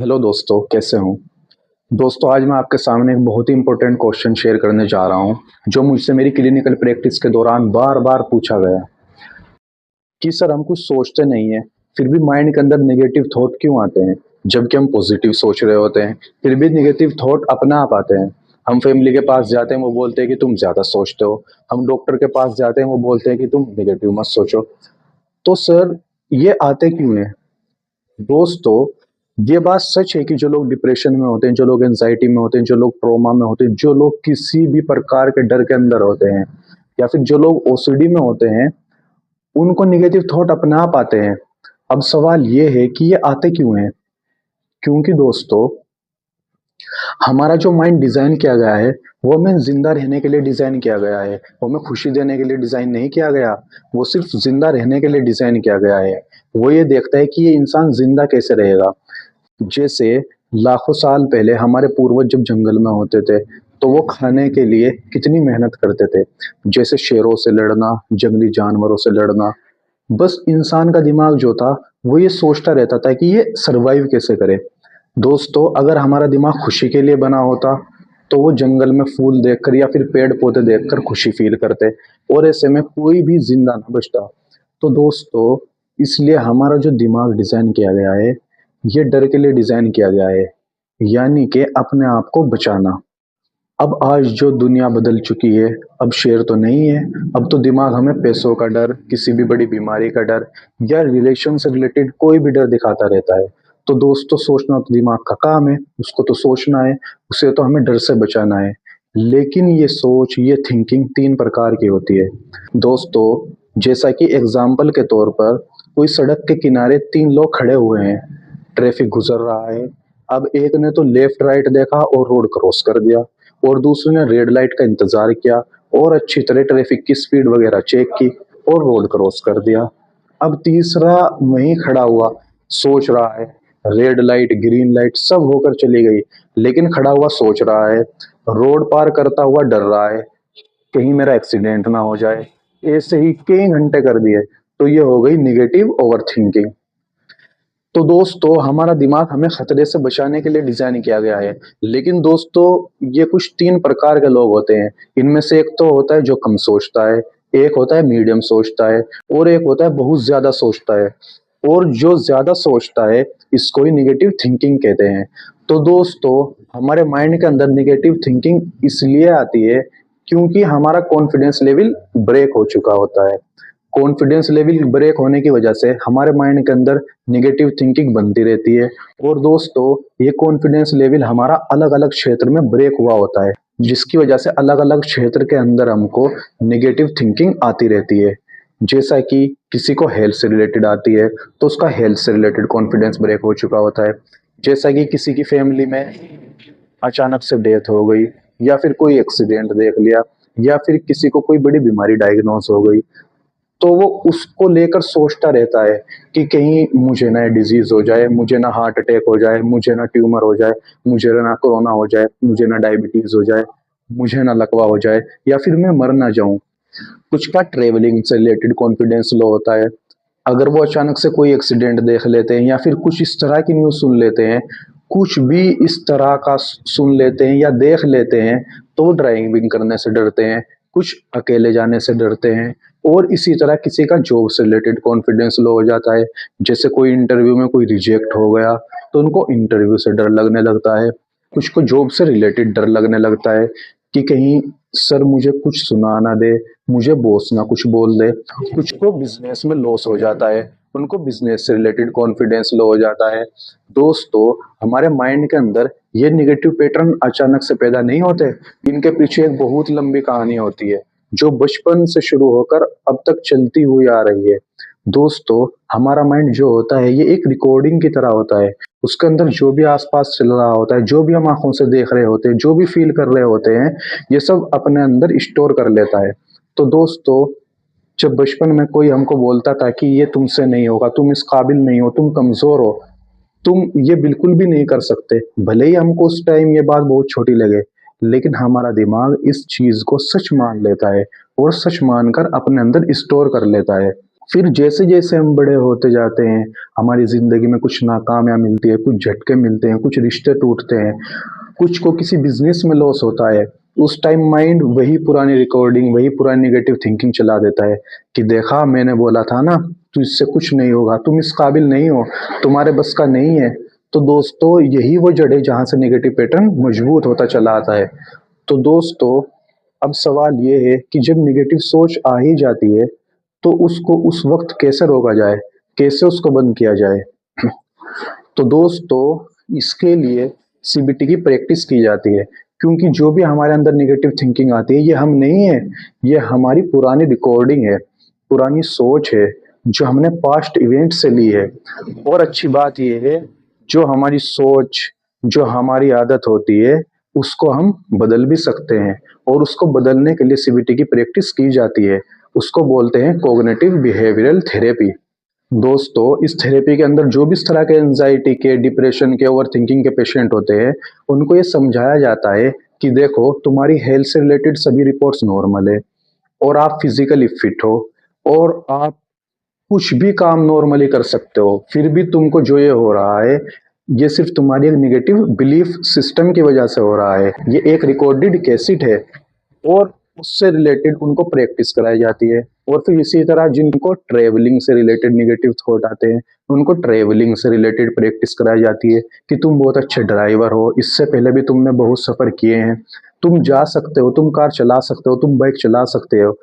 Hello दोस्तों, कैसे हो। दोस्तों, आज मैं आपके सामने एक बहुत ही इंपॉर्टेंट क्वेश्चन शेयर करने जा रहा हूं, जो मुझसे मेरी क्लिनिकल प्रैक्टिस के दौरान बार बार पूछा गया कि सर, हम कुछ सोचते नहीं है, फिर भी माइंड के अंदर नेगेटिव थॉट क्यों आते हैं। जबकि हम पॉजिटिव सोच रहे होते हैं, फिर भी नेगेटिव थॉट अपने आप आते हैं। हम फैमिली के पास जाते हैं, वो बोलते हैं कि तुम ज्यादा सोचते हो। हम डॉक्टर के पास जाते हैं, वो बोलते हैं कि तुम नेगेटिव मत सोचो। तो सर, ये आते क्यों हैं। दोस्तों, ये बात सच है कि जो लोग डिप्रेशन में होते हैं, जो लोग एंजाइटी में होते हैं, जो लोग ट्रॉमा में होते हैं, जो लोग किसी भी प्रकार के डर के अंदर होते हैं, या फिर जो लोग ओसीडी में होते हैं, उनको नेगेटिव थॉट अपने आप आते हैं। अब सवाल ये है कि ये आते क्यों हैं। क्योंकि दोस्तों, हमारा जो माइंड डिजाइन किया गया है, वो हमें जिंदा रहने के लिए डिजाइन किया गया है। वो हमें खुशी देने के लिए डिजाइन नहीं किया गया। वो सिर्फ जिंदा रहने के लिए डिजाइन किया गया है। वो ये देखता है कि ये इंसान जिंदा कैसे रहेगा। जैसे लाखों साल पहले हमारे पूर्वज जब जंगल में होते थे, तो वो खाने के लिए कितनी मेहनत करते थे। जैसे शेरों से लड़ना, जंगली जानवरों से लड़ना। बस इंसान का दिमाग जो था, वो ये सोचता रहता था कि ये सरवाइव कैसे करे। दोस्तों, अगर हमारा दिमाग खुशी के लिए बना होता, तो वो जंगल में फूल देखकर या फिर पेड़ पौधे देखकर खुशी फील करते, और ऐसे में कोई भी जिंदा ना बचता। तो दोस्तों, इसलिए हमारा जो दिमाग डिजाइन किया गया है, ये डर के लिए डिजाइन किया गया है, यानी कि अपने आप को बचाना। अब आज जो दुनिया बदल चुकी है, अब शेर तो नहीं है। अब तो दिमाग हमें पैसों का डर, किसी भी बड़ी बीमारी का डर, या रिलेशन से रिलेटेड कोई भी डर दिखाता रहता है। तो दोस्तों, सोचना तो दिमाग का काम है, उसको तो सोचना है, उसे तो हमें डर से बचाना है। लेकिन ये सोच, ये थिंकिंग तीन प्रकार की होती है। दोस्तों, जैसा कि एग्जाम्पल के तौर पर, कोई सड़क के किनारे तीन लोग खड़े हुए हैं, ट्रैफिक गुजर रहा है। अब एक ने तो लेफ्ट राइट देखा और रोड क्रॉस कर दिया, और दूसरे ने रेड लाइट का इंतजार किया और अच्छी तरह ट्रैफिक की स्पीड वगैरह चेक की और रोड क्रॉस कर दिया। अब तीसरा वहीं खड़ा हुआ, सोच रहा है, रेड लाइट ग्रीन लाइट सब होकर चली गई, लेकिन खड़ा हुआ सोच रहा है, रोड पार करता हुआ डर रहा है, कहीं मेरा एक्सीडेंट ना हो जाए। ऐसे ही कई घंटे कर दिए। तो ये हो गई निगेटिव ओवर थिंकिंग। तो दोस्तों, हमारा दिमाग हमें खतरे से बचाने के लिए डिजाइन किया गया है। लेकिन दोस्तों, ये कुछ तीन प्रकार के लोग होते हैं। इनमें से एक तो होता है जो कम सोचता है, एक होता है मीडियम सोचता है, और एक होता है बहुत ज्यादा सोचता है। और जो ज्यादा सोचता है, इसको ही निगेटिव थिंकिंग कहते हैं। तो दोस्तों, हमारे माइंड के अंदर निगेटिव थिंकिंग इसलिए आती है क्योंकि हमारा कॉन्फिडेंस लेवल ब्रेक हो चुका होता है। कॉन्फिडेंस लेवल ब्रेक होने की वजह से हमारे माइंड के अंदर निगेटिव थिंकिंग बनती रहती है। और दोस्तों, ये कॉन्फिडेंस लेवल हमारा अलग अलग क्षेत्र में ब्रेक हुआ होता है, जिसकी वजह से अलग अलग क्षेत्र के अंदर हमको निगेटिव थिंकिंग आती रहती है। जैसा कि किसी को हेल्थ से रिलेटेड आती है, तो उसका हेल्थ से रिलेटेड कॉन्फिडेंस ब्रेक हो चुका होता है। जैसा कि किसी की फैमिली में अचानक से डेथ हो गई, या फिर कोई एक्सीडेंट देख लिया, या फिर किसी को कोई बड़ी बीमारी डायग्नोस हो गई, तो वो उसको लेकर सोचता रहता है कि कहीं मुझे ना डिजीज हो जाए, मुझे ना हार्ट अटैक हो जाए, मुझे ना ट्यूमर हो जाए, मुझे ना कोरोना हो जाए, मुझे ना डायबिटीज हो जाए, मुझे ना लकवा हो जाए, या फिर मैं मर ना जाऊं। कुछ का ट्रेवलिंग से रिलेटेड कॉन्फिडेंस लो होता है। अगर वो अचानक से कोई एक्सीडेंट देख लेते हैं, या फिर कुछ इस तरह की न्यूज़ सुन लेते हैं, कुछ भी इस तरह का सुन लेते हैं या देख लेते हैं, तो वो ड्राइविंग करने से डरते हैं, कुछ अकेले जाने से डरते हैं। और इसी तरह किसी का जॉब से रिलेटेड कॉन्फिडेंस लो हो जाता है। जैसे कोई इंटरव्यू में कोई रिजेक्ट हो गया, तो उनको इंटरव्यू से डर लगने लगता है। कुछ को जॉब से रिलेटेड डर लगने लगता है कि कहीं सर मुझे कुछ सुना ना दे, मुझे बॉस ना कुछ बोल दे। कुछ को बिजनेस में लॉस हो जाता है, उनको बिजनेस से रिलेटेड कॉन्फिडेंस लो हो जाता है। दोस्तों, हमारे माइंड के अंदर ये निगेटिव पैटर्न अचानक से पैदा नहीं होते। इनके पीछे एक बहुत लंबी कहानी होती है, जो बचपन से शुरू होकर अब तक चलती हुई आ रही है। दोस्तों, हमारा माइंड जो होता है, ये एक रिकॉर्डिंग की तरह होता है। उसके अंदर जो भी आसपास चल रहा होता है, जो भी हम आंखों से देख रहे होते हैं, जो भी फील कर रहे होते हैं, ये सब अपने अंदर स्टोर कर लेता है। तो दोस्तों, जब बचपन में कोई हमको बोलता था कि ये तुमसे नहीं होगा, तुम इस काबिल नहीं हो, तुम कमजोर हो, तुम ये बिल्कुल भी नहीं कर सकते, भले ही हमको उस टाइम ये बात बहुत छोटी लगे, लेकिन हमारा दिमाग इस चीज को सच मान लेता है, और सच मानकर अपने अंदर स्टोर कर लेता है। फिर जैसे जैसे हम बड़े होते जाते हैं, हमारी जिंदगी में कुछ नाकामियाँ मिलती है, कुछ झटके मिलते हैं, कुछ रिश्ते टूटते हैं, कुछ को किसी बिजनेस में लॉस होता है। उस टाइम माइंड वही पुरानी रिकॉर्डिंग, वही पुरानी नेगेटिव थिंकिंग चला देता है कि देखा मैंने बोला था ना, तू इससे कुछ नहीं होगा, तुम इस काबिल नहीं हो, तुम्हारे बस का नहीं है। तो दोस्तों यही वो जड़ है जहाँ से नेगेटिव पैटर्न मजबूत होता चला आता है। तो दोस्तों अब सवाल ये है कि जब नेगेटिव सोच आ ही जाती है तो उसको उस वक्त कैसे रोका जाए, कैसे उसको बंद किया जाए। तो दोस्तों इसके लिए सीबीटी की प्रैक्टिस की जाती है, क्योंकि जो भी हमारे अंदर नेगेटिव थिंकिंग आती है ये हम नहीं है, ये हमारी पुरानी रिकॉर्डिंग है, पुरानी सोच है जो हमने पास्ट इवेंट से ली है। और अच्छी बात ये है जो हमारी सोच, जो हमारी आदत होती है उसको हम बदल भी सकते हैं, और उसको बदलने के लिए सीबीटी की प्रैक्टिस की जाती है। उसको बोलते हैं कॉग्निटिव बिहेवियरल थेरेपी। दोस्तों इस थेरेपी के अंदर जो भी इस तरह के एंजाइटी के, डिप्रेशन के, ओवर थिंकिंग के पेशेंट होते हैं उनको ये समझाया जाता है कि देखो तुम्हारी हेल्थ से रिलेटेड सभी रिपोर्ट्स नॉर्मल है, और आप फिजिकली फिट हो, और आप कुछ भी काम नॉर्मली कर सकते हो, फिर भी तुमको जो ये हो रहा है ये सिर्फ तुम्हारी एक निगेटिव बिलीफ सिस्टम की वजह से हो रहा है। ये एक रिकॉर्डेड कैसेट है, और उससे रिलेटेड उनको प्रैक्टिस कराई जाती है। और फिर इसी तरह जिनको ट्रेवलिंग से रिलेटेड नेगेटिव थॉट आते हैं उनको ट्रेवलिंग से रिलेटेड प्रैक्टिस कराई जाती है कि तुम बहुत अच्छे ड्राइवर हो, इससे पहले भी तुमने बहुत सफर किए हैं, तुम जा सकते हो, तुम कार चला सकते हो, तुम बाइक चला सकते हो।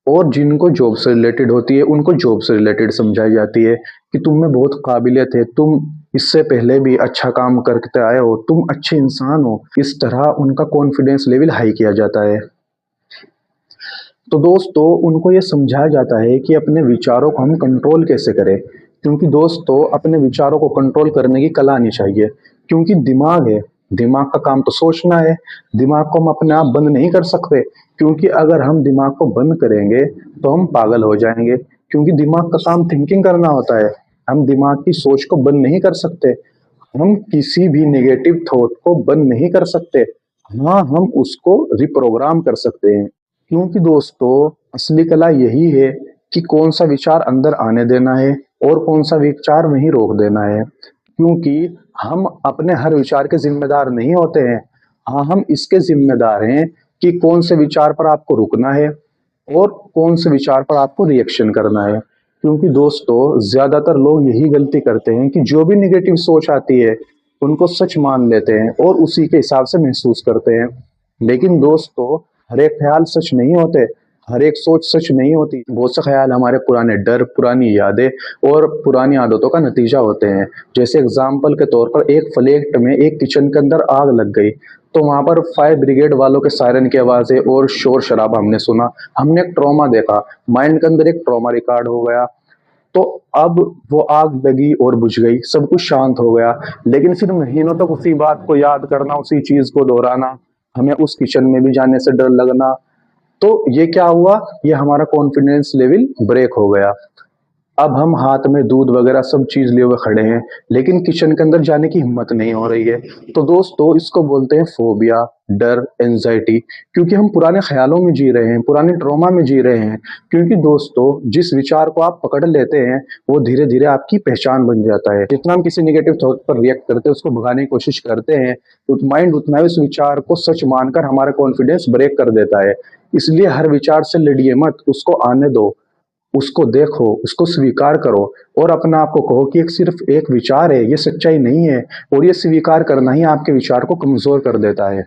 और जिनको जॉब से रिलेटेड होती है उनको जॉब से रिलेटेड समझाई जाती है कि तुम में बहुत काबिलियत है, तुम इससे पहले भी अच्छा काम करते आए हो, तुम अच्छे इंसान हो। इस तरह उनका कॉन्फिडेंस लेवल हाई किया जाता है। तो दोस्तों उनको ये समझाया जाता है कि अपने विचारों को हम कंट्रोल कैसे करें, क्योंकि दोस्तों अपने विचारों को कंट्रोल करने की कला आनी चाहिए। क्योंकि दिमाग है, दिमाग का काम तो सोचना है, दिमाग को हम अपने आप बंद नहीं कर सकते, क्योंकि अगर हम दिमाग को बंद करेंगे तो हम पागल हो जाएंगे। क्योंकि दिमाग का काम थिंकिंग करना होता है, हम दिमाग की सोच को बंद नहीं कर सकते, हम किसी भी नेगेटिव थॉट को बंद नहीं कर सकते। हाँ हम उसको रिप्रोग्राम कर सकते हैं। क्योंकि दोस्तों असली कला यही है कि कौन सा विचार अंदर आने देना है और कौन सा विचार वहीं रोक देना है। क्योंकि हम अपने हर विचार के जिम्मेदार नहीं होते हैं, हाँ हम इसके जिम्मेदार हैं कि कौन से विचार पर आपको रुकना है और कौन से विचार पर आपको रिएक्शन करना है। क्योंकि दोस्तों ज्यादातर लोग यही गलती करते हैं कि जो भी निगेटिव सोच आती है उनको सच मान लेते हैं और उसी के हिसाब से महसूस करते हैं। लेकिन दोस्तों हर एक ख्याल सच नहीं होते, हर एक सोच सच नहीं होती। बहुत से ख्याल हमारे पुराने डर, पुरानी यादें और पुरानी आदतों का नतीजा होते हैं। जैसे एग्जाम्पल के तौर पर एक फ्लैट में एक किचन के अंदर आग लग गई, तो वहां पर फायर ब्रिगेड वालों के सायरन की आवाजें और शोर शराबा हमने सुना, हमने एक ट्रॉमा देखा, माइंड के अंदर एक ट्रॉमा रिकॉर्ड हो गया। तो अब वो आग लगी और बुझ गई, सब कुछ शांत हो गया। लेकिन फिर महीनों तक उसी बात को याद करना, उसी चीज को दोहराना, हमें उस किचन में भी जाने से डर लगना, तो ये क्या हुआ, ये हमारा कॉन्फिडेंस लेवल ब्रेक हो गया। अब हम हाथ में दूध वगैरह सब चीज लिए हुए खड़े हैं, लेकिन किचन के अंदर जाने की हिम्मत नहीं हो रही है। तो दोस्तों इसको बोलते हैं फोबिया, डर, एंजाइटी। क्योंकि हम पुराने ख्यालों में जी रहे हैं, पुराने ट्रॉमा में जी रहे हैं। क्योंकि दोस्तों जिस विचार को आप पकड़ लेते हैं वो धीरे धीरे आपकी पहचान बन जाता है। जितना हम किसी नेगेटिव थॉट पर रिएक्ट करते हैं, उसको भगाने की कोशिश करते हैं, तो माइंड उतना ही उस विचार को सच मानकर हमारा कॉन्फिडेंस ब्रेक कर देता है। इसलिए हर विचार से लड़िए मत, उसको आने दो, उसको देखो, उसको स्वीकार करो, और अपने आप को कहो कि एक सिर्फ एक विचार है, ये सच्चाई नहीं है। और ये स्वीकार करना ही आपके विचार को कमजोर कर देता है।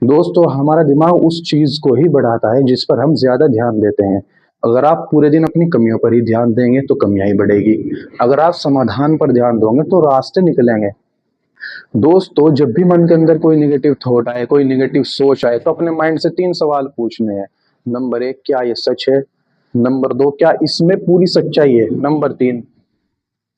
दोस्तों हमारा दिमाग उस चीज को ही बढ़ाता है जिस पर हम ज्यादा ध्यान देते हैं। अगर आप पूरे दिन अपनी कमियों पर ही ध्यान देंगे तो कमियां ही बढ़ेगी, अगर आप समाधान पर ध्यान दोगे तो रास्ते निकलेंगे। दोस्तों जब भी मन के अंदर कोई निगेटिव थॉट आए, कोई निगेटिव सोच आए, तो अपने माइंड से 3 सवाल पूछने हैं। नंबर 1, क्या ये सच है? नंबर 2, क्या इसमें पूरी सच्चाई है? नंबर 3,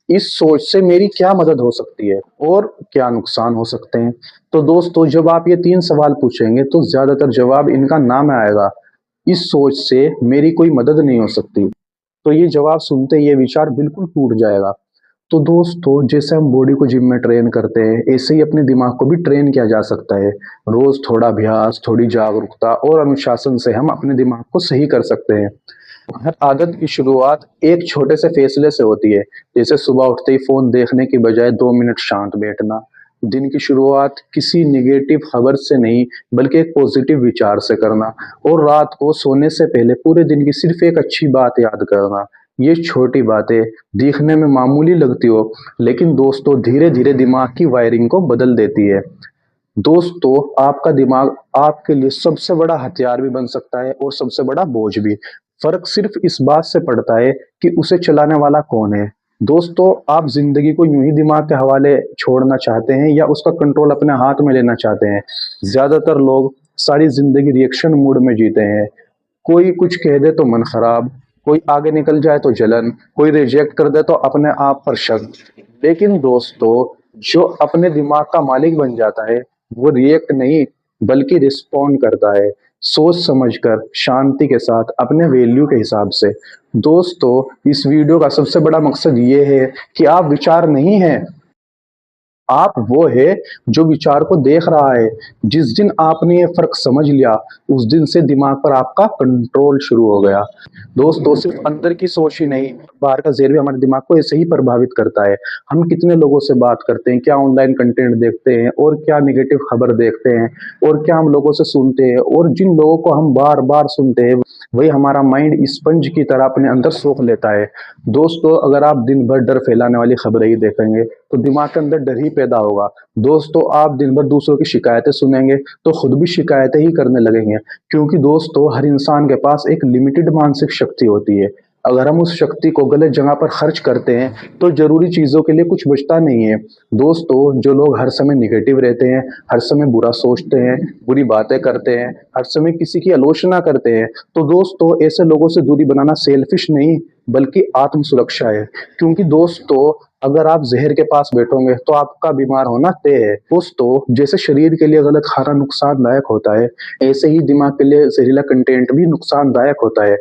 इस सोच से मेरी क्या मदद हो सकती है और क्या नुकसान हो सकते हैं? तो दोस्तों जब आप ये 3 सवाल पूछेंगे तो ज्यादातर जवाब इनका नाम आएगा, इस सोच से मेरी कोई मदद नहीं हो सकती। तो ये जवाब सुनते ही ये विचार बिल्कुल टूट जाएगा। तो दोस्तों जैसे हम बॉडी को जिम में ट्रेन करते हैं, ऐसे ही अपने दिमाग को भी ट्रेन किया जा सकता है। रोज थोड़ा अभ्यास, थोड़ी जागरूकता और अनुशासन से हम अपने दिमाग को सही कर सकते हैं। हर आदत की शुरुआत एक छोटे से फैसले से होती है, जैसे सुबह उठते ही फ़ोन देखने की बजाय 2 मिनट शांत बैठना। दिन की शुरुआत किसी नेगेटिव खबर से नहीं, बल्कि एक पॉजिटिव विचार से करना और रात को सोने से पहले पूरे दिन की सिर्फ़ एक अच्छी बात याद करना। ये छोटी बातें दिखने में मामूली लगती हो, लेकिन दोस्तों धीरे-धीरे दिमाग की वायरिंग को बदल देती है। दोस्तों, आपका दिमाग आपके लिए सबसे बड़ा हथियार भी बन सकता है और सबसे बड़ा बोझ भी। फ़र्क सिर्फ़ इस बात से पड़ता है कि उसे चलाने वाला कौन है। दोस्तों, आप ज़िंदगी को यूँ ही दिमाग के हवाले छोड़ना चाहते हैं या उसका कंट्रोल अपने हाथ में लेना चाहते हैं? ज़्यादातर लोग सारी ज़िंदगी रिएक्शन मोड में जीते हैं। कोई कुछ कह दे तो मन खराब, कोई आगे निकल जाए तो जलन, कोई रिजेक्ट कर दे तो अपने आप पर शक। लेकिन दोस्तों, जो अपने दिमाग का मालिक बन जाता है, वो रिएक्ट नहीं बल्कि रिस्पॉन्ड करता है, सोच समझकर, शांति के साथ, अपने वैल्यू के हिसाब से। दोस्तों, इस वीडियो का सबसे बड़ा मकसद ये है कि आप विचार नहीं हैं, आप वो है जो विचार को देख रहा है। जिस दिन आपने ये फ़र्क समझ लिया, उस दिन से दिमाग पर आपका कंट्रोल शुरू हो गया। दोस्तों, सिर्फ़ अंदर की सोच ही नहीं, बाहर का ज़ेर भी हमारे दिमाग को ऐसे ही प्रभावित करता है। हम कितने लोगों से बात करते हैं, क्या ऑनलाइन कंटेंट देखते हैं और क्या नेगेटिव खबर देखते हैं और क्या हम लोगों से सुनते हैं और जिन लोगों को हम बार-बार सुनते हैं, वही हमारा माइंड स्पंज की तरह अपने अंदर सोख लेता है। दोस्तों, अगर आप दिन भर डर फैलाने वाली खबरें ही देखेंगे, तो दिमाग के अंदर डर ही पैदा होगा। दोस्तों, आप दिन भर दूसरों की शिकायतें सुनेंगे, तो खुद भी शिकायतें ही करने लगेंगे, क्योंकि दोस्तों हर इंसान के पास एक लिमिटेड मानसिक शक्ति होती है। अगर हम उस शक्ति को गलत जगह पर खर्च करते हैं, तो ज़रूरी चीज़ों के लिए कुछ बचता नहीं है। दोस्तों, जो लोग हर समय नेगेटिव रहते हैं, हर समय बुरा सोचते हैं, बुरी बातें करते हैं, हर समय किसी की आलोचना करते हैं, तो दोस्तों ऐसे लोगों से दूरी बनाना सेल्फिश नहीं, बल्कि आत्म सुरक्षा है। क्योंकि दोस्तों, अगर आप ज़हर के पास बैठोगे तो आपका बीमार होना तय है। दोस्तों, जैसे शरीर के लिए गलत खाना नुकसानदायक होता है, ऐसे ही दिमाग के लिए ज़हरीला कंटेंट भी नुकसानदायक होता है।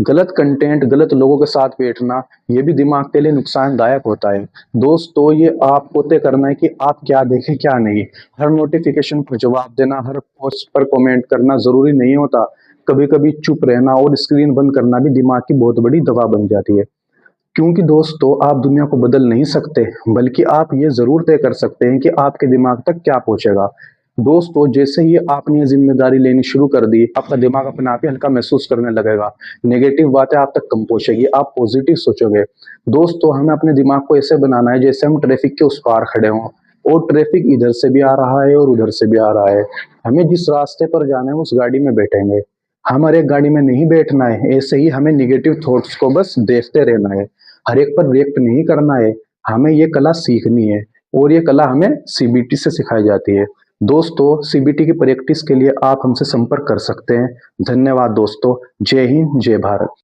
गलत कंटेंट, गलत लोगों के साथ बैठना, ये भी दिमाग के लिए नुकसानदायक होता है। दोस्तों, ये आपको तय करना है कि आप क्या देखें, क्या नहीं। हर नोटिफ़िकेशन पर जवाब देना, हर पोस्ट पर कमेंट करना ज़रूरी नहीं होता। कभी-कभी चुप रहना और स्क्रीन बंद करना भी दिमाग की बहुत बड़ी दवा बन जाती है। क्योंकि दोस्तों, आप दुनिया को बदल नहीं सकते, बल्कि आप ये ज़रूर तय कर सकते हैं कि आपके दिमाग तक क्या पहुँचेगा। दोस्तों, जैसे ही आपने ये ज़िम्मेदारी लेनी शुरू कर दी, आपका दिमाग अपने आप ही हल्का महसूस करने लगेगा। नेगेटिव बातें आप तक कम पहुँचेगी, आप पॉज़िटिव सोचोगे। दोस्तों, हमें अपने दिमाग को ऐसे बनाना है जैसे हम ट्रैफ़िक के उस पार खड़े हों और ट्रैफ़िक इधर से भी आ रहा है और उधर से भी आ रहा है। हमें जिस रास्ते पर जाना है, उस गाड़ी में बैठेंगे। हर एक गाड़ी में नहीं बैठना है, ऐसे ही हमें नेगेटिव थॉट्स को बस देखते रहना है। हर एक पर रिएक्ट नहीं करना है, हमें ये कला सीखनी है और ये कला हमें सीबीटी से सिखाई जाती है। दोस्तों, सीबीटी की प्रैक्टिस के लिए आप हमसे संपर्क कर सकते हैं। धन्यवाद दोस्तों। जय हिंद, जय भारत।